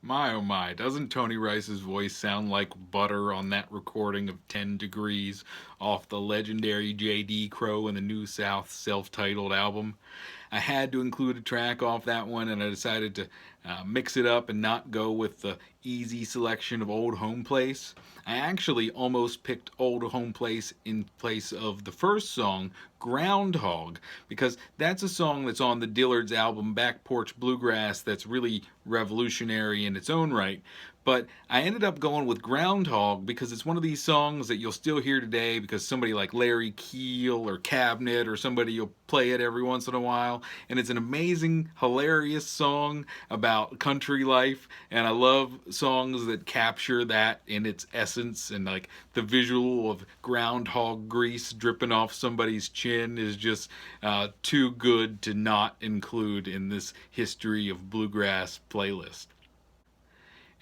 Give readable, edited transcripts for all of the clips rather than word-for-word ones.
My oh my, doesn't Tony Rice's voice sound like butter on that recording of 10 Degrees off the legendary J.D. Crowe and the New South self-titled album? I had to include a track off that one, and I decided to mix it up and not go with the easy selection of Old Home Place. I actually almost picked Old Home Place in place of the first song, Groundhog, because that's a song that's on the Dillards album Back Porch Bluegrass that's really revolutionary in its own right. But I ended up going with Groundhog because it's one of these songs that you'll still hear today because somebody like Larry Keel or Cabinet or somebody will play it every once in a while. And it's an amazing, hilarious song about country life. And I love songs that capture that in its essence. And like the visual of groundhog grease dripping off somebody's chin is just too good to not include in this history of bluegrass playlist.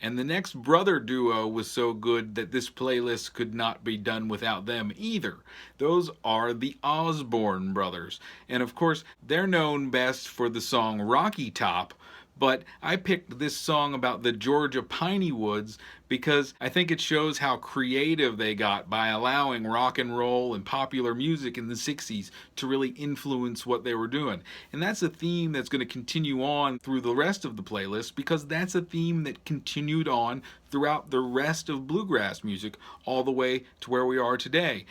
And the next brother duo was so good that this playlist could not be done without them either. Those are the Osborne Brothers. And of course, they're known best for the song Rocky Top, but I picked this song about the Georgia piney woods because I think it shows how creative they got by allowing rock and roll and popular music in the 60s to really influence what they were doing. And that's a theme that's going to continue on through the rest of the playlist because that's a theme that continued on throughout the rest of bluegrass music all the way to where we are today.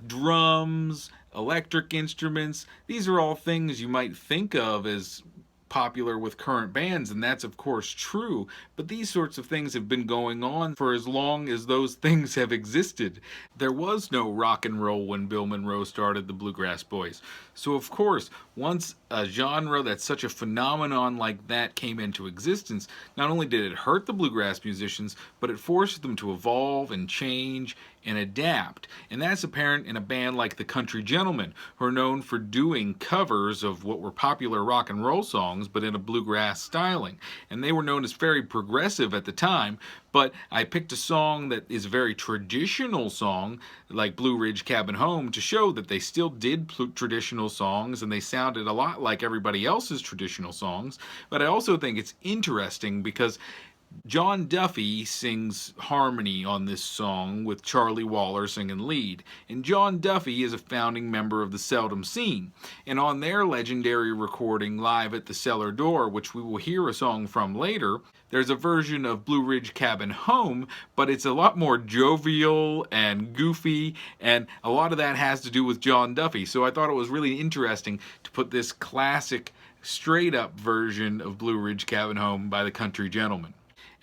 Drums, electric instruments, these are all things you might think of as popular with current bands, and that's of course true, but these sorts of things have been going on for as long as those things have existed. There was no rock and roll when Bill Monroe started the Bluegrass Boys. So of course, once a genre that's such a phenomenon like that came into existence, not only did it hurt the bluegrass musicians, but it forced them to evolve and change and adapt. And that's apparent in a band like the Country Gentlemen, who are known for doing covers of what were popular rock and roll songs, but in a bluegrass styling. And they were known as very progressive at the time, but I picked a song that is a very traditional song, like Blue Ridge Cabin Home, to show that they still did traditional songs and they sounded a lot like everybody else's traditional songs. But I also think it's interesting because John Duffy sings harmony on this song with Charlie Waller singing lead. And John Duffy is a founding member of the Seldom Scene. And on their legendary recording Live at the Cellar Door, which we will hear a song from later, there's a version of Blue Ridge Cabin Home, but it's a lot more jovial and goofy, and a lot of that has to do with John Duffy. So I thought it was really interesting to put this classic, straight-up version of Blue Ridge Cabin Home by the Country Gentlemen.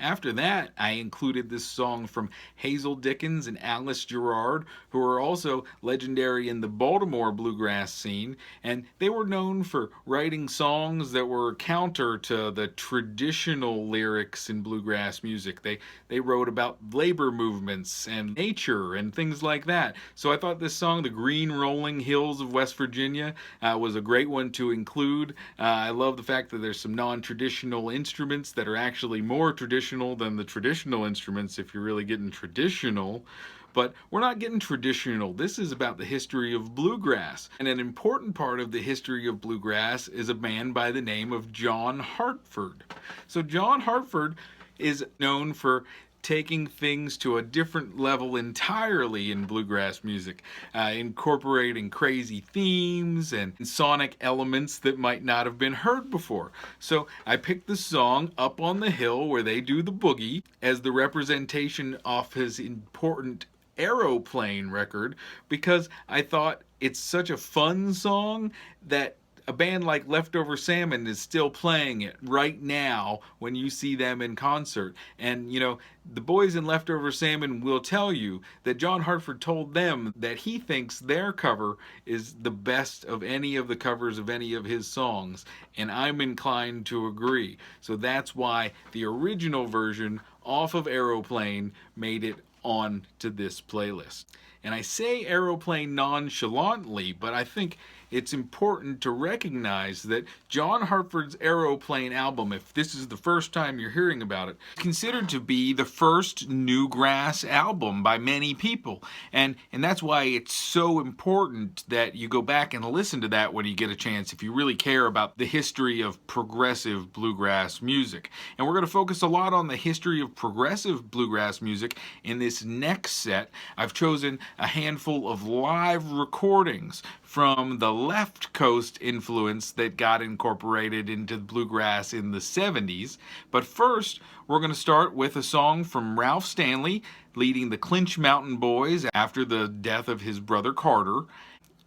After that, I included this song from Hazel Dickens and Alice Gerrard, who are also legendary in the Baltimore bluegrass scene, and they were known for writing songs that were counter to the traditional lyrics in bluegrass music. They wrote about labor movements and nature and things like that. So I thought this song, The Green Rolling Hills of West Virginia, was a great one to include. I love the fact that there's some non-traditional instruments that are actually more traditional than the traditional instruments if you're really getting traditional. But we're not getting traditional. This is about the history of bluegrass. And an important part of the history of bluegrass is a man by the name of John Hartford. So John Hartford is known for taking things to a different level entirely in bluegrass music, incorporating crazy themes and sonic elements that might not have been heard before. So I picked the song Up on the Hill where they do the boogie as the representation of his important Aeroplane record because I thought it's such a fun song that a band like Leftover Salmon is still playing it right now when you see them in concert. And, you know, the boys in Leftover Salmon will tell you that John Hartford told them that he thinks their cover is the best of any of the covers of any of his songs. And I'm inclined to agree. So that's why the original version off of Aeroplane made it on to this playlist. And I say Aeroplane nonchalantly, but I think it's important to recognize that John Hartford's Aeroplane album, if this is the first time you're hearing about it, is considered to be the first Bluegrass album by many people. And that's why it's so important that you go back and listen to that when you get a chance, if you really care about the history of progressive bluegrass music. And we're going to focus a lot on the history of progressive bluegrass music in this next set. I've chosen a handful of live recordings from the left coast influence that got incorporated into bluegrass in the 70s. But first, we're going to start with a song from Ralph Stanley leading the Clinch Mountain Boys after the death of his brother Carter.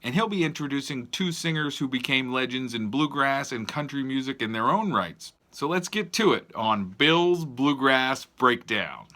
And he'll be introducing two singers who became legends in bluegrass and country music in their own rights. So let's get to it on Bill's Bluegrass Breakdown.